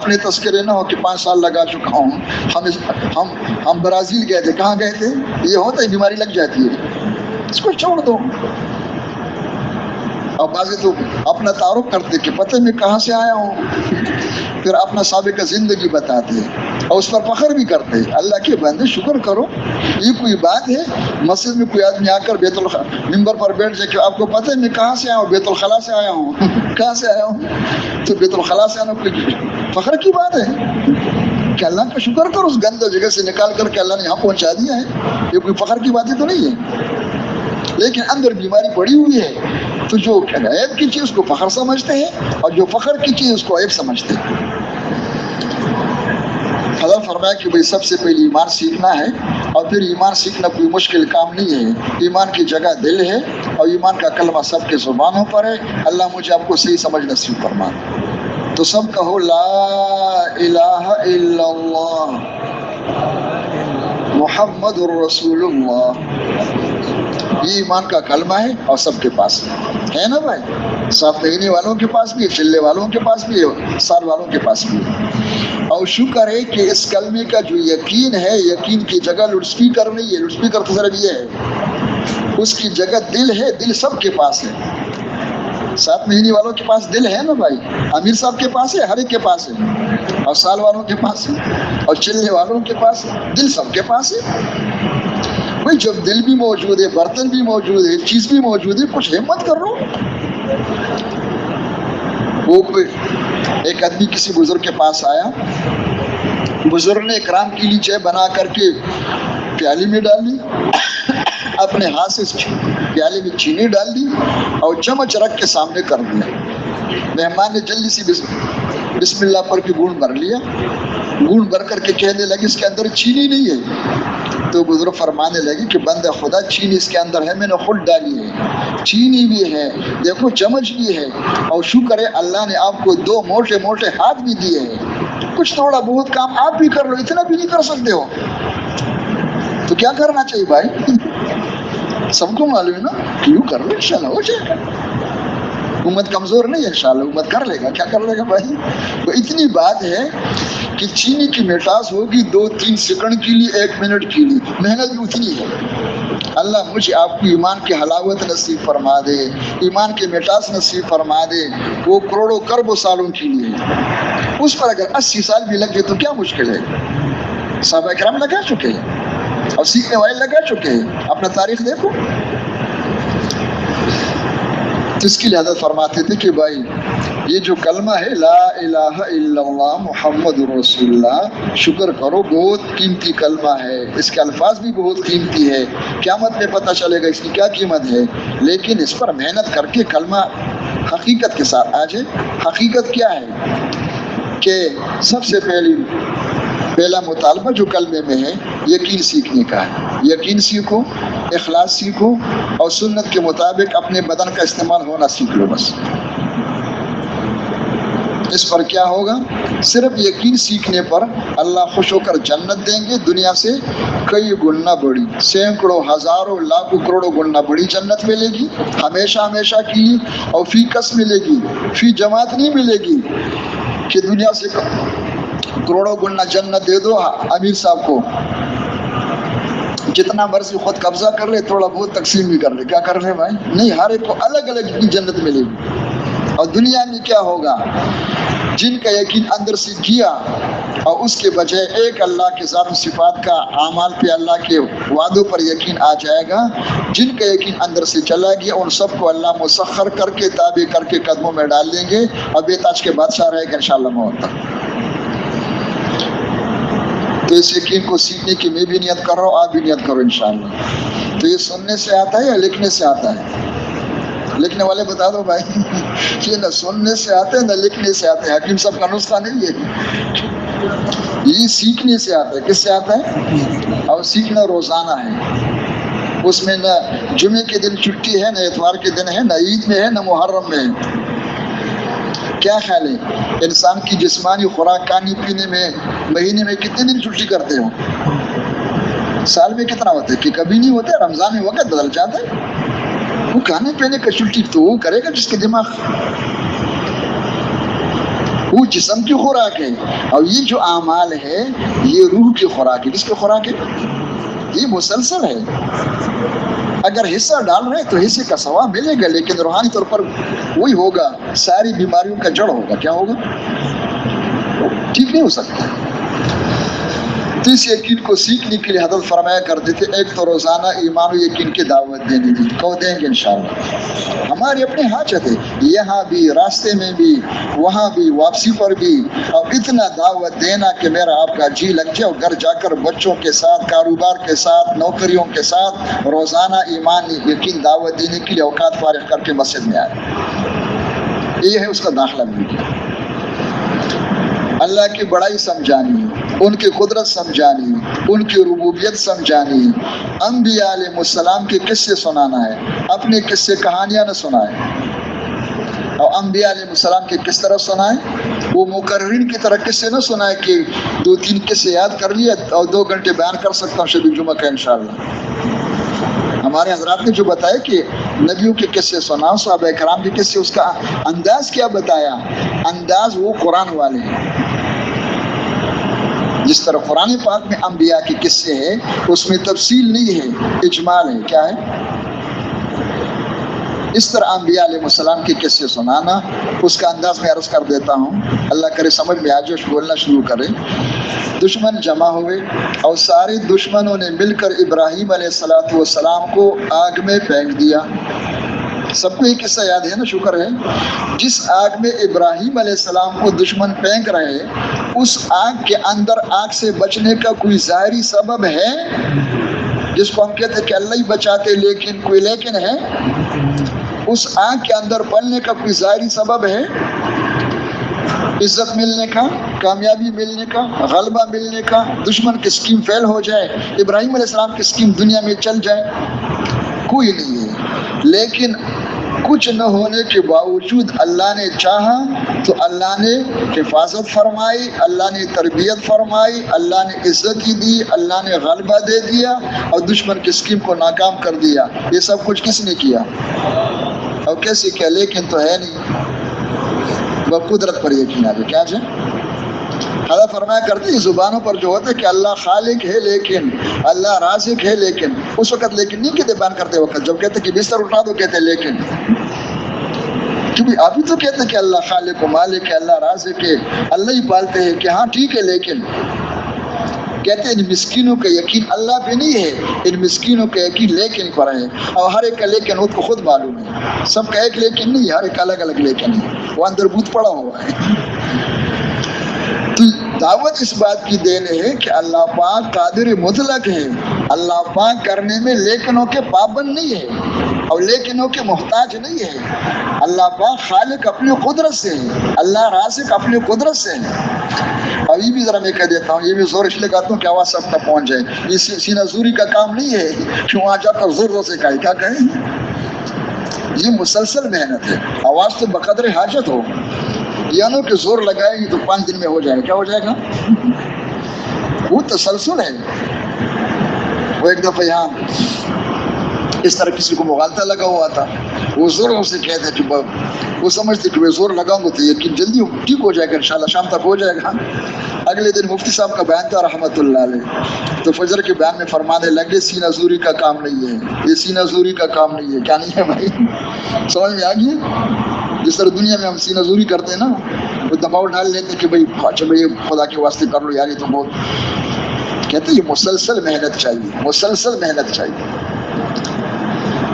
اپنے تذکرے نہ ہو کہ 5 سال لگا چکا ہوں، ہم برازیل گئے تھے، کہاں گئے تھے، یہ ہوتا ہے بیماری لگ جاتی ہے، اس کو چھوڑ دو۔ اور بعض تو اپنا تعارف کرتے کہ پتہ میں کہاں سے آیا ہوں، پھر اپنا سابقہ زندگی بتاتے اور اس پر فخر بھی کرتے۔ اللہ کے بندے شکر کرو، یہ کوئی بات ہے؟ مسجد میں کوئی آدمی آ کر ممبر پر بیٹھ جائے کہ آپ کو پتہ ہے میں کہاں سے آیا ہوں، بیت الخلا سے آیا ہوں کہاں سے آیا ہوں؟ تو بیت الخلا سے آنا کوئی فخر کی بات ہے کہ اللہ کا شکر کرو، اس گندے جگہ سے نکال کر کے اللہ نے یہاں پہنچا دیا ہے، یہ کوئی فخر کی باتیں تو نہیں ہے۔ لیکن اندر بیماری پڑی ہوئی ہے، تو جو عیب کی چیز کو فخر سمجھتے ہیں اور جو فخر کی چیز اس کو عیب سمجھتے ہیں۔ حضرت فرمایا کہ بھئی سب سے پہلے ایمان سیکھنا ہے، اور پھر ایمان سیکھنا کوئی مشکل کام نہیں ہے۔ ایمان کی جگہ دل ہے اور ایمان کا کلمہ سب کے زبانوں پر ہے۔ اللہ مجھے آپ کو صحیح سمجھ نصیب فرما۔ تو سب کہو لا الہ الا اللہ محمد الرسول اللہ، یہ ایمان کا کلمہ ہے اور سب کے پاس ہے نا بھائی، 7 مہینے والوں کے پاس بھی ہے، چلے والوں کے پاس بھی ہے، سال والوں کے پاس بھی ہے۔ اور شکر ہے کہ اس کلمے کا جو یقین ہے، یقین کی جگہ لاؤڈ اسپیکر نہیں ہے، لاؤڈ اسپیکر تو صرف یہ ہے، اس کی جگہ دل ہے، دل سب کے پاس ہے۔ 7 مہینے والوں کے پاس دل ہے نا بھائی، امیر صاحب کے پاس ہے، ہر ایک کے پاس ہے، اور سال والوں کے پاس ہے، اور چلنے والوں کے پاس ہے، دل سب کے پاس ہے۔ بھائی جب دل بھی موجود ہے، برتن بھی موجود ہے، چیز بھی موجود ہے، کچھ ہمت کر لو۔ وہ کوئی ایک آدمی کسی بزرگ کے پاس آیا، بزرگ نے اکرام کے لیے چائے بنا کر کے پیالی میں ڈال دی، اپنے ہاتھ سے پیالے میں چینی ڈال دی اور چمچ رکھ کے سامنے کر دیا۔ مہمان نے جلدی سے بسم اللہ پر کے گون بھر لیا، گون بھر کر کے کہنے لگے اس کے اندر چینی نہیں ہے۔ تو بزرگ فرمانے لگے کہ بندہ خدا چینی اس کے اندر ہے، میں نے خود ڈالی ہے، چینی بھی ہے، دیکھو چمچ بھی ہے، اور شکر ہے اللہ نے آپ کو 2 موٹے موٹے ہاتھ بھی دیے ہیں، کچھ تھوڑا بہت کام آپ بھی کر لو، اتنا بھی نہیں کر سکتے ہو تو کیا کرنا چاہیے بھائی؟ سب کو معلوم ہے نا، کیوں کر لو، انشاءاللہ ہو جائے گا۔ امت کمزور نہیں ہے، انشاءاللہ امت کر لے گا، کیا کر لے گا بھائی؟ تو اتنی بات ہے کہ چینی کی مٹاس ہوگی 2-3 سیکنڈ کے لیے، 1 منٹ کے لیے، محنت بھی اتنی ہے۔ اللہ مجھے آپ کو ایمان کی حلاوت نصیب فرما دے، ایمان کی مٹاس نصیب فرما دے، وہ کروڑوں کربوں سالوں کے لیے، اس پر اگر 80 سال بھی لگ گئے تو کیا مشکل ہے؟ صحابہ کرام لگا چکے ہیں اور سیکھنے والے لگا چکے ہیں، اپنا تاریخ دیکھو۔ اس کی حضرت فرماتے تھے کہ بھائی یہ جو کلمہ ہے لا الہ الا اللہ محمد رسول اللہ، شکر کرو بہت قیمتی کلمہ ہے، اس کے الفاظ بھی بہت قیمتی ہے، قیامت میں پتہ چلے گا اس کی کیا قیمت ہے، لیکن اس پر محنت کر کے کلمہ حقیقت کے ساتھ آ جائے۔ حقیقت کیا ہے کہ سب سے پہلا مطالبہ جو کلمے میں ہے یقین سیکھنے کا ہے، یقین سیکھو، اخلاص سیکھو، اور سنت کے مطابق اپنے بدن کا استعمال ہونا سیکھ لو بس۔ اس پر کیا ہوگا؟ صرف یقین سیکھنے پر اللہ خوش ہو کر جنت دیں گے، دنیا سے کئی گنا بڑی، سینکڑوں ہزاروں لاکھوں کروڑوں گنا بڑی جنت ملے گی، ہمیشہ ہمیشہ کی، اور فی کس ملے گی، فی جماعت نہیں ملے گی کہ دنیا سے کروڑوں گنا جنت دے دو امیر صاحب کو، جتنا مرضی خود قبضہ کر لے، تھوڑا بہت تقسیم بھی کر لے، کیا کر لے بھائی؟ نہیں، ہر ایک کو الگ الگ جنت ملے گی۔ اور دنیا میں کیا ہوگا؟ جن کا یقین اندر سے کیا اور اس کے بجائے ایک اللہ کے ذات و صفات کا، اعمال پہ اللہ کے وعدوں پر یقین آ جائے گا، جن کا یقین اندر سے چلا گیا ان سب کو اللہ مسخر کر کے تابع کر کے قدموں میں ڈال دیں گے، اور بے تاج کے بادشاہ رہے گا انشاءاللہ موت تک۔ تو اس یقین کو سیکھنے کی میں بھی نیت کر رہا ہوں، آپ بھی نیت کرو انشاءاللہ۔ تو یہ سننے سے آتا ہے یا لکھنے سے آتا ہے؟ لکھنے والے بتا دو بھائی، یہ نہ سننے سے آتے ہیں نہ لکھنے سے آتے ہیں، حکیم صاحب کا نسخہ نہیں ہے، یہ سیکھنے سے آتا ہے۔ کس سے آتا ہے؟ اور سیکھنا روزانہ ہے، اس میں نہ جمعے کے دن چھٹی ہے، نہ اتوار کے دن ہے، نہ عید میں ہے، نہ محرم میں ہے۔ کیا خیال ہے انسان کی جسمانی خوراک کھانے پینے میں مہینے میں کتنے دن چھٹی کرتے ہو؟ سال میں کتنا ہوتا ہے کہ کبھی نہیں ہوتا؟ رمضان میں وقت بدل جاتا ہے۔ وہ کھانے پینے کا چھٹی تو وہ کرے گا جس کے دماغ وہ جسم کی خوراک ہے، اور یہ جو اعمال ہے یہ روح کی خوراک ہے۔ کس کی خوراک ہے؟ یہ مسلسل ہے۔ اگر حصہ ڈال رہے ہیں تو حصے کا ثواب ملے گا، لیکن روحانی طور پر وہی ہوگا، ساری بیماریوں کا جڑ ہوگا۔ کیا ہوگا؟ ٹھیک نہیں ہو سکتا۔ تو اس یقین کو سیکھنے کے لیے حضرت فرمایا کرتے تھے، ایک تو روزانہ ایمان و یقین کی دعوت دینی تھی، کو دیں گے انشاءاللہ۔ ہماری اپنی حاجت ہے، یہاں بھی، راستے میں بھی، وہاں بھی، واپسی پر بھی، اور اتنا دعوت دینا کہ میرا آپ کا جی لگ جائے، اور گھر جا کر بچوں کے ساتھ، کاروبار کے ساتھ، نوکریوں کے ساتھ روزانہ ایمان یقین دعوت دینے کے لیے اوقات فارغ کر کے مسجد میں آئے۔ یہ ہے اس کا داخلہ بھی۔ اللہ کی بڑائی سمجھانی، ان کی قدرت سمجھانی، ان کی ربوبیت سمجھانی، انبیاء علیہ السلام کے قصے سنانا ہے، اپنے قصے کہانیاں نہ سنائے۔ اور انبیاء علیہ السلام کے کس طرح سنائے؟ وہ مقررین کی طرح قصے نہ سنائے کہ 2-3 قصے یاد کر لیے اور 2 گھنٹے بیان کر سکتا ہوں شب جمعہ کا انشاءاللہ۔ ہمارے حضرات نے جو بتایا کہ نبیوں کے قصے سنا، صحابہ کرام کے قصے، اس کا انداز کیا بتایا؟ انداز وہ قرآن والے ہیں۔ جس طرح قرآن پاک میں انبیاء کے قصے ہیں، اس میں تفصیل نہیں ہے، اجمال ہے۔ کیا ہے؟ اس طرح انبیاء علیہ السلام کے قصے سنانا، اس کا انداز میں عرض کر دیتا ہوں، اللہ کرے سمجھ میں آ جائے، بولنا شروع کرے۔ دشمن جمع ہوئے اور سارے دشمنوں نے مل کر ابراہیم علیہ السلام کو آگ میں پھینک دیا۔ سب کو یہ قصہ یاد ہے نا؟ شکر ہے۔ جس آگ میں ابراہیم علیہ السلام کو دشمن پھینک رہے، اس آگ کے اندر آگ سے بچنے کا کوئی ظاہری سبب ہے؟ جس کو ہم کہتے ہیں کہ اللہ ہی بچاتے، لیکن کوئی لیکن ہے؟ اس آگ کے اندر پلنے کا کوئی ظاہری سبب ہے؟ عزت ملنے کا، کامیابی ملنے کا، غلبہ ملنے کا، دشمن کی اسکیم فیل ہو جائے، ابراہیم علیہ السلام کی اسکیم دنیا میں چل جائے؟ کوئی نہیں ہے۔ لیکن کچھ نہ ہونے کے باوجود اللہ نے چاہا تو اللہ نے حفاظت فرمائی، اللہ نے تربیت فرمائی، اللہ نے عزت ہی دی، اللہ نے غلبہ دے دیا اور دشمن کی اسکیم کو ناکام کر دیا۔ یہ سب کچھ کس نے کیا؟ اور کیسے کیا؟ لیکن تو ہے نہیں، وہ قدرت پر یقین آ گیا۔ کیا جائے؟ اللہ فرمایا کرتے ہیں زبانوں پر جو ہوتا ہے کہ اللہ خالق ہے، لیکن اللہ رازق ہے، لیکن اس وقت لیکن نہیں کہتے بیان کرتے وقت، جب کہتے کہ بستر اٹھا دو کہتے لیکن، کیونکہ آپ ہی تو کہتے ہیں کہ اللہ خالق و مالک ہے، اللہ رازق ہے، اللہ ہی پالتے ہیں، کہ ہاں ٹھیک ہے، لیکن کہتے ہیں ان مسکینوں کا یقین اللہ پہ نہیں ہے، ان مسکینوں کا یقین لیکن پر ہے، اور ہر ایک کا لیکن اس کو خود معلوم ہے، سب کا ایک لیکن نہیں، ہر ایک الگ الگ لیکن ہے، وہ اندر بوت پڑا ہوا ہے۔ تو دعوت اس بات کی دین ہے کہ اللہ پاک قادر مطلق ہے، اللہ پاک کرنے میں لیکنوں کے پابند نہیں ہے اور لیکنوں کے محتاج نہیں ہے۔ اللہ پاک خالق اپنی قدرت سے ہے، اللہ رازق اپنی قدرت سے ہے۔ اور یہ بھی ذرا میں کہہ دیتا ہوں، یہ بھی زور اس لیے کہتا ہوں کہ آواز سب تک پہنچ جائے، یہ سینہ زوری کا کام نہیں ہے کہ وہاں جا کر زور زور سے کہے، کیا کہیں؟ یہ مسلسل محنت ہے، آواز تو بقدر حاجت ہو، یعنی کہ زور لگائے گی تو 5 دن میں ہو جائے گا۔ کیا ہو جائے گا؟ وہ تسلسل ہے۔ وہ ایک دفعہ یہاں اس طرح کسی کو مغالطہ لگا ہوا تھا، وہ زوروں سے کہتے کہ وہ سمجھتے کہ میں زور لگاؤں گا تو یقین جلدی ٹھیک ہو جائے گا، انشاءاللہ شام تک ہو جائے گا۔ اگلے دن مفتی صاحب کا بیان تھا رحمۃ اللہ علیہ، تو فجر کے بیان میں فرمانے لگے سینہ زوری کا کام نہیں ہے، یہ سینہ زوری کا کام نہیں ہے۔ کیا نہیں ہے بھائی؟ سمجھ میں آ گئی؟ جس طرح دنیا میں ہم سینہ زوری کرتے ہیں نا، وہ دباؤ ڈال لیتے کہ بھائی اچھا بھائی خدا کے واسطے کر لو یار، یہ تو بہت، کہتے ہیں یہ مسلسل محنت چاہیے، مسلسل محنت چاہیے۔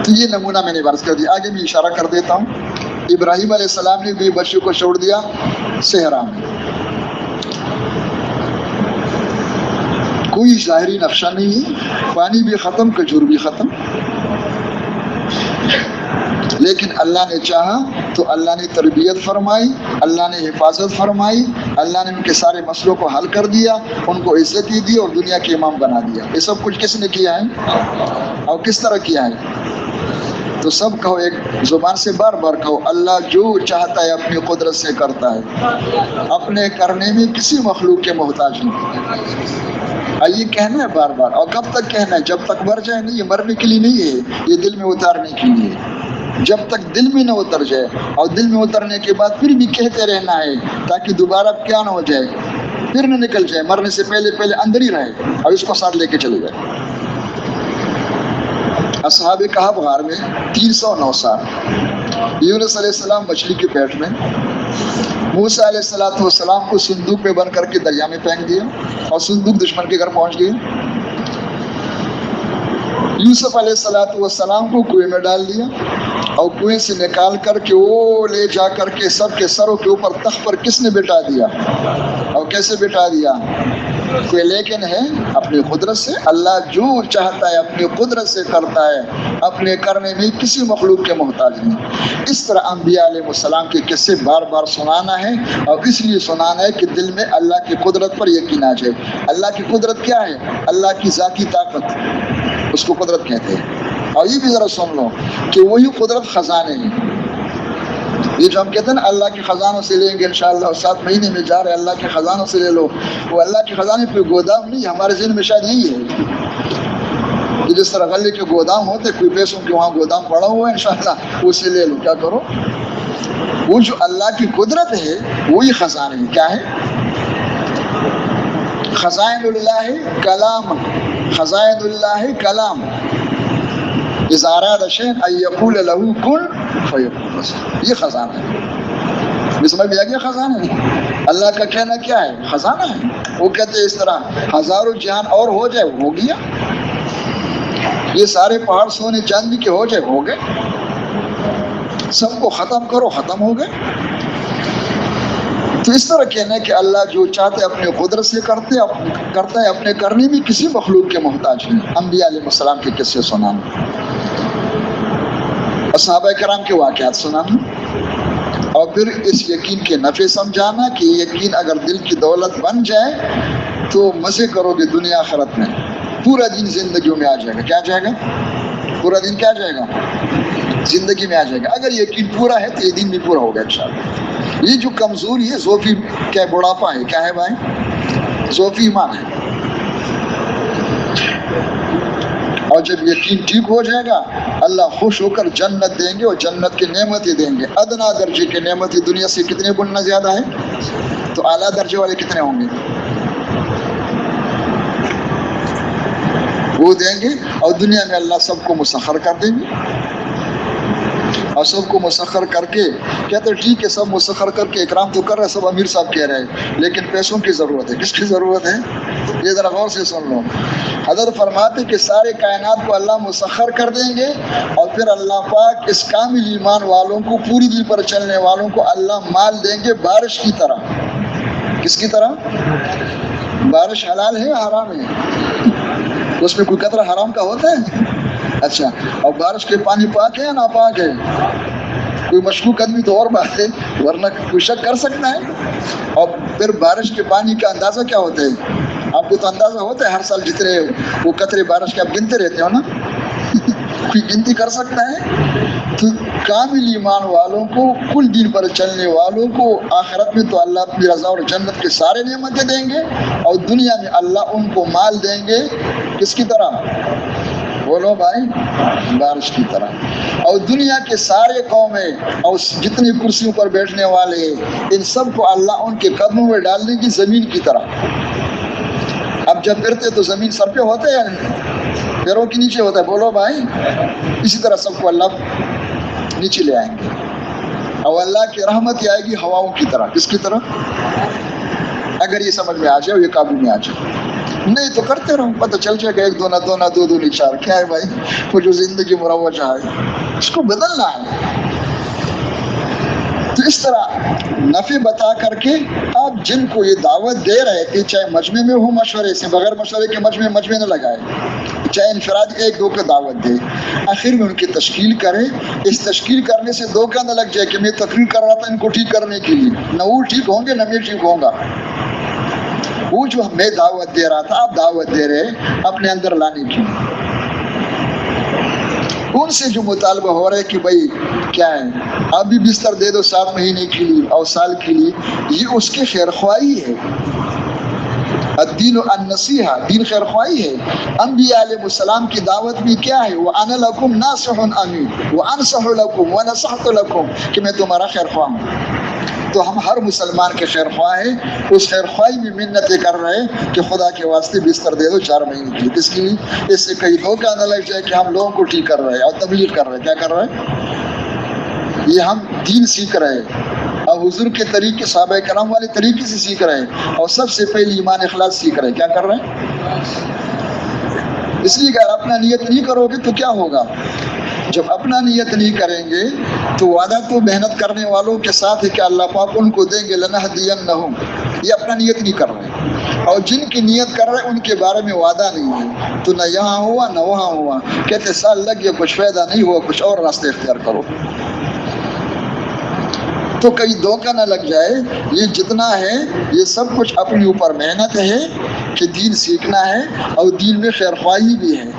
تو یہ نمونہ میں نے عرض کر دیا، آگے بھی اشارہ کر دیتا ہوں۔ ابراہیم علیہ السلام نے بھی بچوں کو چھوڑ دیا صحرا میں، کوئی ظاہری نقشہ نہیں، پانی بھی ختم، کھجور بھی ختم، لیکن اللہ نے چاہا تو اللہ نے تربیت فرمائی، اللہ نے حفاظت فرمائی، اللہ نے ان کے سارے مسئلوں کو حل کر دیا، ان کو عزت دی اور دنیا کے امام بنا دیا۔ یہ سب کچھ کس نے کیا ہے اور کس طرح کیا ہے؟ تو سب کہو، ایک زبان سے بار بار کہو، اللہ جو چاہتا ہے اپنی قدرت سے کرتا ہے، اپنے کرنے میں کسی مخلوق کے محتاج نہیں۔ یہ کہنا ہے بار بار، اور کب تک کہنا ہے؟ جب تک مر جائے نہیں، یہ مرنے کے لیے نہیں ہے، یہ دل میں اتارنے کے لیے۔ جب تک دل میں نہ اتر جائے، اور دل میں اترنے کے بعد پھر بھی کہتے رہنا ہے تاکہ دوبارہ کیا نہ ہو جائے، پھر نہ نکل جائے، مرنے سے پہلے اندر ہی رہے اور اس کو ساتھ لے کے چلے جائے۔ اصحاب کہف غار میں 309 سال، یونس علیہ السلام مچھلی کے پیٹ میں، موسیٰ علیہ السلام کو صندوق میں بند کر کے دریا میں پھینک دیا اور صندوق دشمن کے گھر پہنچ گئی، یوسف علیہ السلام کو کنویں میں ڈال دیا اور کنویں سے نکال کر کے وہ لے جا کر کے سب کے سروں کے اوپر تخت پر کس نے بٹھا دیا اور کیسے بٹھا دیا؟ کوئی لیکن ہے اپنی قدرت سے، اللہ جو چاہتا ہے اپنی قدرت سے کرتا ہے، اپنے کرنے میں کسی مخلوق کے محتاج نہیں۔ اس طرح انبیاء علیہ السلام کے قصے بار بار سنانا ہے، اور اس لیے سنانا ہے کہ دل میں اللہ کی قدرت پر یقین آ جائے۔ اللہ کی قدرت کیا ہے؟ اللہ کی ذاتی طاقت، اس کو قدرت کہتے ہیں۔ اور یہ بھی ذرا سن لو کہ وہی قدرت خزانے ہیں، یہ جو ہم کہتے ہیں نا اللہ کے خزانوں سے لیں گے انشاءاللہ، 7 مہینے میں جا رہے اللہ کے خزانوں سے لے لو، وہ اللہ کے خزانے پہ گودام نہیں، ہمارے ذہن میں شاید یہی ہے کہ جس طرح غلے کے گودام ہوتے، کوئی پیسوں کے وہاں گودام پڑا ہوا ہے انشاءاللہ اسے لے لو، کیا کرو؟ وہ جو اللہ کی قدرت ہے وہی خزانے ہیں۔ کیا ہے؟ خزائن اللہ کلام، خزائن اللہ کلام، اذا اراد شیئا ان یقول له کن فیکون، یہ خزانہ ہے۔ یہ سمجھ میں آ گیا خزانہ ہے؟ اللہ کا کہنا کیا ہے؟ خزانہ ہے۔ وہ کہتے ہیں اس طرح ہزاروں جہان اور ہو جائے، ہو گیا، یہ سارے پہاڑ سونے چاندی کے ہو جائے، ہو گئے، سب کو ختم کرو، ختم ہو گئے۔ تو اس طرح کہنا ہے کہ اللہ جو چاہتے اپنے قدرت سے کرتا ہے، اپنے کرنے میں کسی مخلوق کے محتاج نہیں۔ انبیاء علیہ السلام کے قصے سنانا، صحابہ کرام کے واقعات سنانا، اور پھر اس یقین کے نفع سمجھانا کہ یقین اگر دل کی دولت بن جائے تو مزے کرو گے دنیا آخرت میں، پورا دن زندگیوں میں آ جائے گا۔ کیا آ جائے گا؟ پورا دن کیا آ جائے گا؟ زندگی میں آ جائے گا۔ اگر یقین پورا ہے تو یہ دن بھی پورا ہوگا انشاءاللہ۔ یہ جو کمزوری ہے ذوفی کیا بڑھاپا ہے، کیا ہے بھائی؟ ذوفی ایمان ہے۔ اور جب یقین ٹھیک ہو جائے گا اللہ خوش ہو کر جنت دیں گے، اور جنت کی نعمتیں دیں گے۔ ادنا درجے کی نعمتیں دنیا سے کتنے گنا زیادہ ہے، تو اعلیٰ درجے والے کتنے ہوں گے؟ وہ دیں گے، اور دنیا میں اللہ سب کو مسخر کر دیں گے، اور سب کو مسخر کر کے کہتے ٹھیک ہے سب مسخر کر کے اکرام تو کر رہے، سب امیر صاحب کہہ رہے ہیں، لیکن پیسوں کی ضرورت ہے۔ کس کی ضرورت ہے؟ یہ ذرا غور سے سن لو۔ حضرت فرماتے کہ سارے کائنات کو اللہ مسخر کر دیں گے، اور پھر اللہ پاک اس کامل ایمان والوں کو، پوری دل پر چلنے والوں کو اللہ مال دیں گے بارش کی طرح۔ کس کی طرح؟ بارش حلال ہے یا حرام ہے؟ اس میں کوئی قطرہ حرام کا ہوتا ہے؟ اچھا، اور بارش کے پانی پاک ہے یا ناپاک ہے؟ کوئی مشکوک آدمی تو اور بات ہے، ورنہ کوئی شک کر سکتا ہے۔ اور پھر بارش کے پانی کا اندازہ کیا ہوتا ہے؟ آپ کو تو اندازہ ہوتا ہے ہر سال جتنے وہ قطرے بارش کے آپ گنتے رہتے ہو نا، کوئی گنتی کر سکتا ہے؟ تو کامل ایمان والوں کو، کل دین پر چلنے والوں کو آخرت میں تو اللہ اپنی رضا اور جنت کے سارے نعمتیں دیں گے، اور دنیا میں اللہ ان کو مال دیں گے کس کی طرح؟ بولو بھائی، بارش کی طرح۔ اور دنیا کے سارے قومیں اور جتنی کرسیوں پر بیٹھنے والے ہیں ان سب کو اللہ ان کے قدموں میں ڈال دیں گی زمین کی طرح۔ اب جب پھرتے تو زمین سر پہ ہوتا ہے یا پیروں کے نیچے ہوتا ہے؟ بولو بھائی، اسی طرح سب کو اللہ نیچے لے آئیں گے، اور اللہ کی رحمت آئے گی ہواؤں کی طرح۔ کس کی طرح؟ اگر یہ سمجھ میں آ جائے اور یہ قابو میں آ جائے، نہیں تو کرتے رہو، پتہ چل جائے گا 1 2 نہ 2 نہ 2 2 نہیں 4۔ کیا ہے بھائی؟ وہ جو زندگی مروجہ ہے اس کو بدلنا ہے۔ تو اس طرح نفع بتا کر کے آپ جن کو یہ دعوت دے رہے تھے، چاہے مجمع میں ہو مشورے سے، بغیر مشورے کے مجمع نہ لگائے، چاہے انفرادی 1 2 کو دعوت دے، آخر میں ان کی تشکیل کرے۔ اس تشکیل کرنے سے دھوکہ نہ لگ جائے کہ میں تقریر کر رہا تھا ان کو ٹھیک کرنے کے لیے، نہ وہ ٹھیک ہوں گے نہ میں ٹھیک ہوں گا۔ وہ جو میں دعوت دے رہا تھا آپ دعوت دے رہے اپنے اندر لانے کی، ان سے جو مطالبہ ہو رہا ہے کہ بھائی کیا ہے آپ بھی بستر دے دو 7 مہینے کے لیے اور سال کے لیے، یہ اس کی خیر خواہی ہے۔ الدین النصیحہ، دین خیر خواہی ہے۔ انبیاء علیہ السلام کی دعوت بھی کیا ہے؟ وَأَنَا لَكُمْ نَاصِحٌ أَمِينٌ وَأَنصَحُ لَكُمْ وَنَصَحْتُ لَكُمْ، کہ میں تمہارا خیر خواہ ہوں۔ تو ہم ہر مسلمان کے خیر خواہ ہیں، اس خیر خواہی میں منتیں کر رہے ہیں کہ خدا کے واسطے بستر دے دو 4 مہینے کی، اس لیے اس سے کہیں دھوکہ نہ لگ جائے کہ ہم لوگوں کو ٹھیک کر رہے ہیں اور تبلیغ کر رہے ہیں۔ کیا کر رہے ہیں؟ یہ ہم دین سیکھ رہے ہیں اور حضور کے طریقے، صحابہ کرام والے طریقے سے سیکھ رہے ہیں، اور سب سے پہلے ایمان اخلاص سیکھ رہے ہیں۔ کیا کر رہے ہیں؟ اس لیے اگر اپنا نیت نہیں کرو گے تو کیا ہوگا؟ جب اپنا نیت نہیں کریں گے تو وعدہ تو محنت کرنے والوں کے ساتھ ہے کہ اللہ پاک ان کو دیں گے لنہدینہم، یہ اپنا نیت نہیں کر رہے، اور جن کی نیت کر رہے ان کے بارے میں وعدہ نہیں ہے، تو نہ یہاں ہوا نہ وہاں ہوا، کہتے سال لگ گیا کچھ فائدہ نہیں ہوا، کچھ اور راستے اختیار کرو۔ تو کہیں دھوکہ نہ لگ جائے، یہ جتنا ہے یہ سب کچھ اپنے اوپر محنت ہے کہ دین سیکھنا ہے، اور دین میں خیر خواہی بھی ہے۔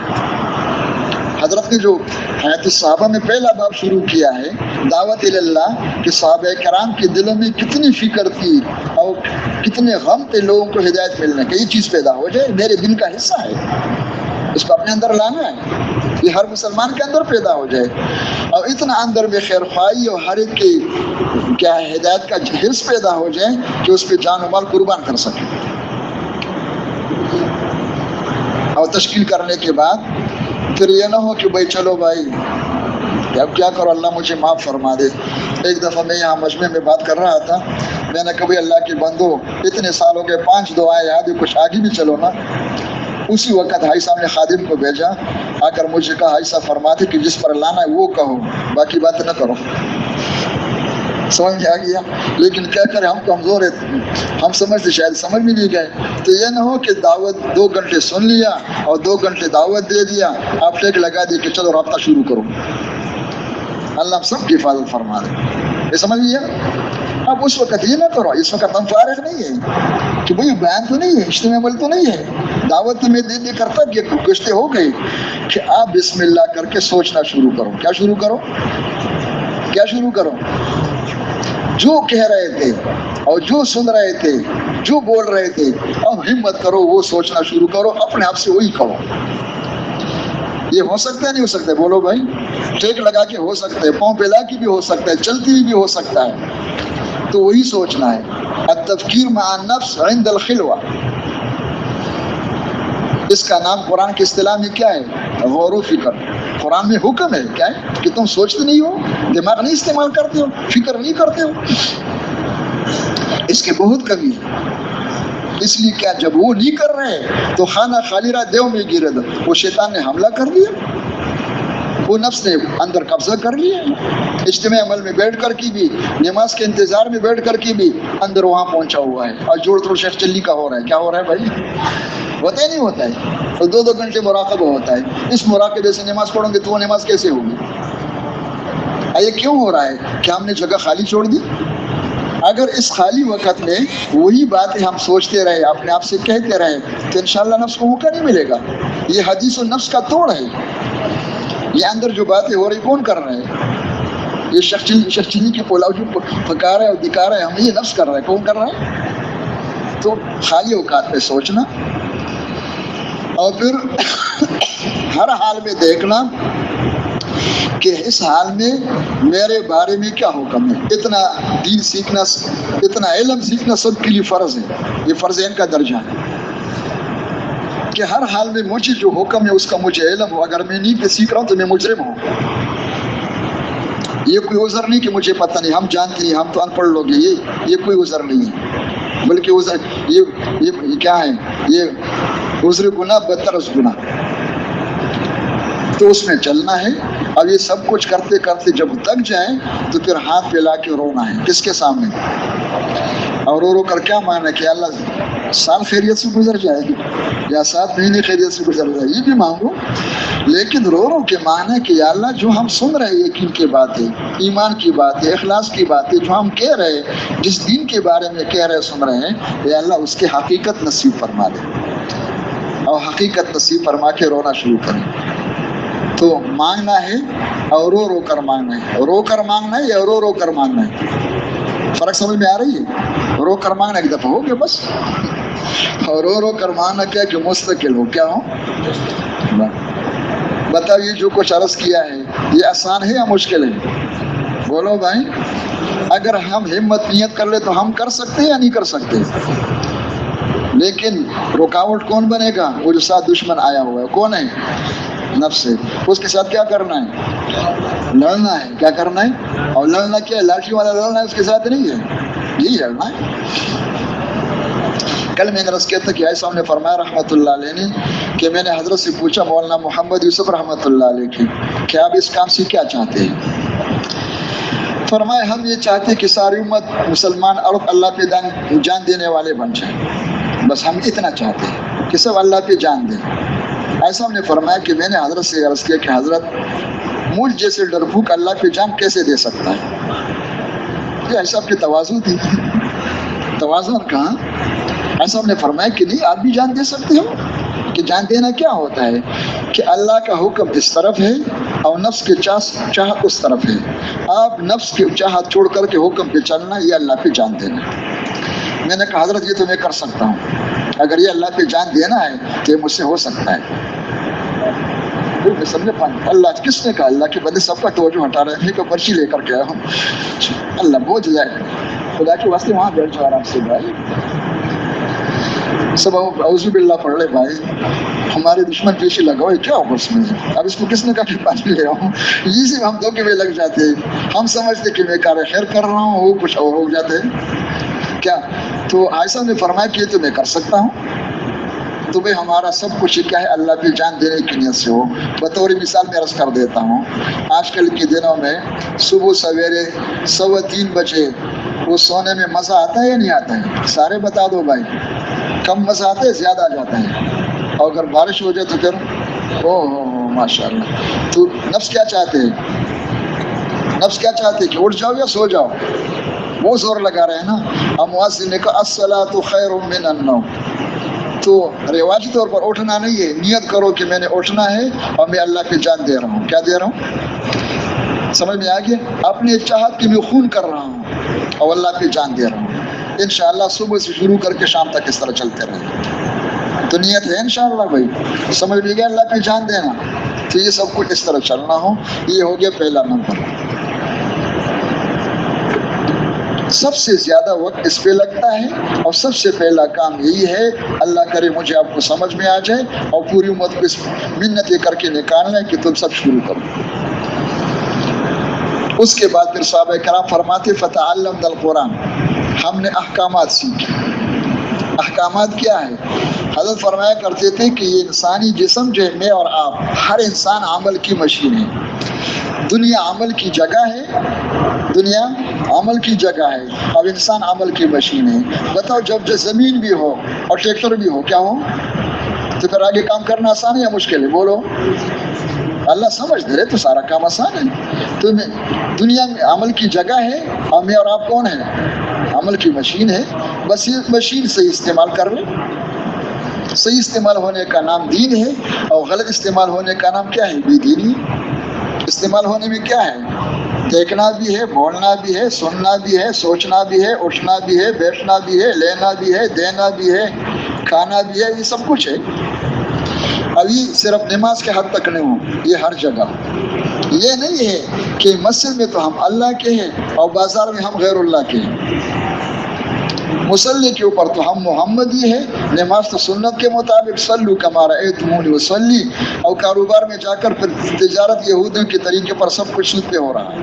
حضرت نے جو حیات الصحابہ میں پہلا باب شروع کیا ہے دعوت اللہ، کہ صحابہ کرام کے دلوں میں کتنی فکر تھی اور کتنے غم تھے لوگوں کو ہدایت ملنے کا، یہ چیز پیدا ہو جائے میرے دل کا حصہ ہے، اس کو اپنے اندر لانا ہے، یہ ہر مسلمان کے اندر پیدا ہو جائے، اور اتنا اندر میں خیر خواہی اور ہر ایک کی کیا ہے ہدایت کا حرص پیدا ہو جائے کہ اس پہ جان و مال قربان کر سکے۔ اور تشکیل کرنے کے بعد پھر یہ نہ ہو کہ بھائی چلو بھائی اب کیا کرو، اللہ مجھے معاف فرما دے۔ ایک دفعہ میں یہاں مجمع میں بات کر رہا تھا، میں نے کبھی اللہ کے بندو اتنے سالوں کے 5 دعائیں یاد ہے، کچھ آگے بھی چلو نا۔ اسی وقت حاجی صاحب نے خادم کو بھیجا، آ کر مجھے کہا حاجی صاحب فرماتے کہ جس پر لانا ہے وہ کہو، باقی بات نہ کرو۔ سمجھ میں آ گیا، لیکن کیا کریں ہم کمزور ہیں، ہم سمجھتے شاید سمجھ میں نہیں گئے۔ تو یہ نہ ہو کہ دعوت 2 گھنٹے سن لیا اور 2 گھنٹے دعوت دے دیا، آپ ٹیک لگا دی کہ چلو رابطہ شروع کرو۔ اللہ ہم سب کی حفاظت فرما دے، یہ سمجھ لیا۔ اب اس وقت یہ نہ کرو، اس وقت ہم فارغ نہیں ہیں کہ بھئی بیان تو نہیں ہے، اجتماع عمل تو نہیں ہے، دعوت میں دے دے کرتا کہ گشتے ہو گئی، کہ آپ بسم اللہ کر کے سوچنا شروع کرو۔ کیا شروع کرو؟ کیا شروع کرو؟ جو کہہ رہے تھے اور جو سن رہے تھے، جو بول رہے تھے، اب ہمت کرو وہ سوچنا شروع کرو، اپنے آپ سے وہی کہو۔ یہ ہو سکتا ہے نہیں ہو سکتا ہے؟ بولو بھائی، ٹیک لگا کے ہو سکتا ہے، پاؤں پھیلا کے بھی ہو سکتا ہے، چلتی ہوئی بھی ہو سکتا ہے، تو وہی سوچنا ہے۔ التفکیر مع النفس عند الخلوہ، اس کا نام قرآن کی اصطلاح میں کیا ہے؟ غور و فکر۔ قرآن میں حکم ہے کیا ہے کہ تم سوچتے نہیں ہو، دماغ نہیں استعمال کرتے ہو، فکر نہیں کرتے ہو، اس کے بہت کمی ہے۔ اس لیے کیا جب وہ نہیں کر رہے تو خانہ خالی رہا دیو میں گرد، وہ شیطان نے حملہ کر دیا، وہ نفس نے اندر قبضہ کر لیا۔ اجتماع عمل میں بیٹھ کر کی بھی، نماز کے انتظار میں بیٹھ کر کی بھی اندر وہاں پہنچا ہوا ہے، اور جوڑ توڑ شیخ چلی کا ہو رہا ہے۔ کیا ہو رہا ہے بھائی؟ ہوتا ہی نہیں ہوتا ہے، اور 2 گھنٹے مراقبہ ہوتا ہے۔ اس مراقبے سے نماز پڑھوں گے تو وہ نماز کیسے ہوگی؟ یہ کیوں ہو رہا ہے کہ ہم نے جگہ خالی چھوڑ دی؟ اگر اس خالی وقت میں وہی باتیں ہم سوچتے رہے، اپنے آپ سے کہتے رہے، تو انشاءاللہ نفس کو موقع نہیں ملے گا۔ یہ حدیث و نفس کا توڑ ہے۔ یہ اندر جو باتیں ہو رہی کون کر رہے ہیں؟ یہ شخصی کے پولاؤ جو پکا رہے اور دکھا رہے ہیں، ہم یہ نفس کر رہے ہیں، کون کر رہا ہے؟ تو خالی اوقات پہ سوچنا، اور پھر ہر حال میں دیکھنا کہ اس حال میں میرے بارے میں کیا حکم ہے۔ اتنا دین سیکھنا، اتنا علم سیکھنا سب کے لیے فرض ہے، یہ فرض عین کا درجہ ہے کہ ہر حال میں مجھے جو حکم ہے اس کا مجھے علم ہو۔ اگر میں نہیں سیکھ رہا ہوں تو میں مجرم ہوں۔ یہ کوئی عذر نہیں کہ مجھے پتہ نہیں، ہم جانتے ہیں، ہم تو ان پڑھ لوگ ہیں، یہ کوئی عذر نہیں ہے، بلکہ عذر یہ کیا ہے؟ یہ عذر گناہ بدتر از گناہ، تو اس میں چلنا ہے۔ اب یہ سب کچھ کرتے کرتے جب تک جائیں تو پھر ہاتھ پھیلا کے رونا ہے، کس کے سامنے؟ اور رو رو کر کیا مانا کہ اللہ سال خیریت سے گزر جائے گی یا 7 مہینے خیریت سے گزر جائے، یہ بھی مانگو، لیکن رو رو کے مانا کہ یا اللہ جو ہم سن رہے ہیں یقین کی باتیں، ایمان کی باتیں، اخلاص کی باتیں جو ہم کہہ رہے ہیں، جس دین کے بارے میں کہہ رہے سن رہے ہیں، یا اللہ اس کے حقیقت نصیب فرما دے، اور حقیقت نصیب فرما کے رونا شروع کریں۔ تو مانگنا ہے اور رو رو کر مانگنا ہے، رو کر مانگنا ہے یا رو رو کر مانگنا ہے؟ فرق سمجھ میں آ رہی ہے؟ رو کر مانگنا ایک دفعہ ہو گیا بس، اور رو رو کر مانا کیا کہ مستقل ہو کیا ہو. بتاؤ یہ جو کچھ عرض کیا ہے یہ آسان ہے یا مشکل ہے؟ بولو بھائی. اگر ہم ہمت نیت کر لے تو ہم کر سکتے ہیں یا نہیں کر سکتے؟ لیکن رکاوٹ کون بنے گا؟ وہ جو ساتھ دشمن آیا ہوا ہے. کون ہے؟ نفس ہے. اس کے ساتھ کیا کرنا ہے؟ لڑنا ہے. کیا کرنا ہے؟ اور لڑنا کیا ہے؟ لاٹھی والا لڑنا ہے اس کے ساتھ نہیں ہے، یہی لڑنا ہے. کل میں نے عرض کیا تھا کہ ایسا ہم نے فرمایا رحمۃ اللہ علیہ نے کہ میں نے حضرت سے پوچھا مولانا محمد یوسف رحمۃ اللہ علیہ کی کہ آپ اس کام سے کیا چاہتے ہیں؟ فرمائے ہم یہ چاہتے کہ ساری امت مسلمان اور اللہ پہ جان دینے والے بن جائیں. بس ہم اتنا چاہتے ہیں کہ سب اللہ پہ جان دیں. ایسا ہم نے فرمایا کہ میں نے حضرت سے عرض کیا کہ حضرت مجھ جیسے ڈرپوک اللہ پہ جان کیسے دے سکتا ہے؟ یہ ایسا آپ کی توازن تھی. توازن کہاں؟ ایسا ہم نے فرمایا کہ نہیں آپ بھی جان دے سکتے ہو. کہ جان دینا کیا ہوتا ہے کہ اللہ کا حکم اس طرف ہے اور نفس کی چاہت اس طرف ہے. آپ نفس کی چاہت چھوڑ کر کے حکم پہ چلنا یہ اللہ پہ جان دینا. میں نے کہا حضرت یہ تو میں کر سکتا ہوں، اگر یہ اللہ پہ جان دینا ہے تو یہ مجھ سے ہو سکتا ہے. اللہ کس نے کہا؟ اللہ کے بندے سب کا توجہ ہٹا رہے ہیں کہ پرچی لے کر کے آیا ہوں. اللہ بوجھ جائے خدا کے واسطے وہاں بیٹھ جاؤ آرام سے بھائی. سب اعوذ باللہ پڑھ لے بھائی. ہمارے دشمن پیچھے لگا ہوا ہے کیا ہوگا اس میں؟ اب اس کو کس نے کہا کہ پانی لے آؤں؟ یہ سے ہم دھوکے میں لگ جاتے ہیں. ہم سمجھتے کہ میں کار خیر کر رہا ہوں، وہ کچھ اور ہو جاتے ہیں کیا. تو ایسا نے فرمایا کہ یہ تو میں کر سکتا ہوں. تو بھائی ہمارا سب کچھ کیا ہے اللہ پہ جان دینے کی نیت سے ہو. بطور مثال میں عرض کر دیتا ہوں، آج کل کے دنوں میں صبح سویرے 3:15 بجے وہ سونے میں مزہ آتا ہے یا نہیں آتا ہے؟ سارے بتا دو بھائی. کم مزہ آتا ہے زیادہ آ جاتا ہے؟ اور اگر بارش ہو جائے تو پھر ماشاء اللہ. تو نفس کیا چاہتے ہیں؟ نفس کیا چاہتے ہیں کہ اٹھ جاؤ یا سو جاؤ؟ وہ زور لگا رہے ہیں نا. اب مؤذن نے کہا الصلاۃ خیر من النوم. تو رواجی طور پر اٹھنا نہیں ہے. نیت کرو کہ میں نے اٹھنا ہے اور میں اللہ پہ جان دے رہا ہوں. کیا دے رہا ہوں؟ سمجھ میں آ گیا؟ اپنی چاہت کی میں خون کر رہا ہوں اور اللہ پہ جان دے رہا ہوں. انشاءاللہ صبح سے شروع کر کے شام تک اس طرح چلتے رہے. تو نیت ہے انشاءاللہ بھائی. سمجھ میں گیا اللہ پہ جان دینا. تو یہ سب کچھ اس طرح چلنا ہو. یہ ہو گیا پہلا نمبر. سب سے زیادہ وقت اس پہ لگتا ہے اور سب سے پہلا کام یہی ہے اللہ کرے مجھے آپ کو سمجھ میں آ جائے اور پوری امت کو اس منت کر کے نکالنا ہے کہ تم سب شروع کرو. اس کے بعد پھر صحابہ کرام فرماتے فتعلمنا القرآن. ہم نے احکامات سیکھے. احکامات کیا ہے؟ حضرت فرمایا کرتے تھے کہ یہ انسانی جسم جو ہے میں اور آپ ہر انسان عمل کی مشین ہے. دنیا عمل کی جگہ ہے، دنیا عمل کی جگہ ہے، اب انسان عمل کی مشین ہے. بتاؤ جب زمین بھی ہو اور ٹریکٹر بھی ہو کیا ہو تو پھر آگے کام کرنا آسان ہے یا مشکل ہے؟ بولو. اللہ سمجھ دے رہے تو سارا کام آسان ہے. تو دنیا میں عمل کی جگہ ہے اور میں اور آپ کون ہیں؟ عمل کی مشین ہے. بس یہ مشین صحیح استعمال کر لیں. صحیح استعمال ہونے کا نام دین ہے اور غلط استعمال ہونے کا نام کیا ہے؟ بے دینی. استعمال ہونے میں کیا ہے؟ دیکھنا بھی ہے، بولنا بھی ہے، سننا بھی ہے، سوچنا بھی ہے، اٹھنا بھی ہے، بیٹھنا بھی ہے، لینا بھی ہے، دینا بھی ہے، کھانا بھی ہے. یہ سب کچھ ہے. ابھی صرف نماز کے حد تک نہیں ہوں، یہ ہر جگہ. یہ نہیں ہے کہ مسجد میں تو ہم اللہ کے ہیں اور بازار میں ہم غیر اللہ کے ہیں. مصلی کے اوپر تو ہم محمدی ہے. نماز تو سنت کے مطابق صلو کما رأیتمونی اصلی. اور کاروبار میں جا کر پھر تجارت یہودیوں کے طریقے پر سب کچھ سود پہ ہو رہا ہے.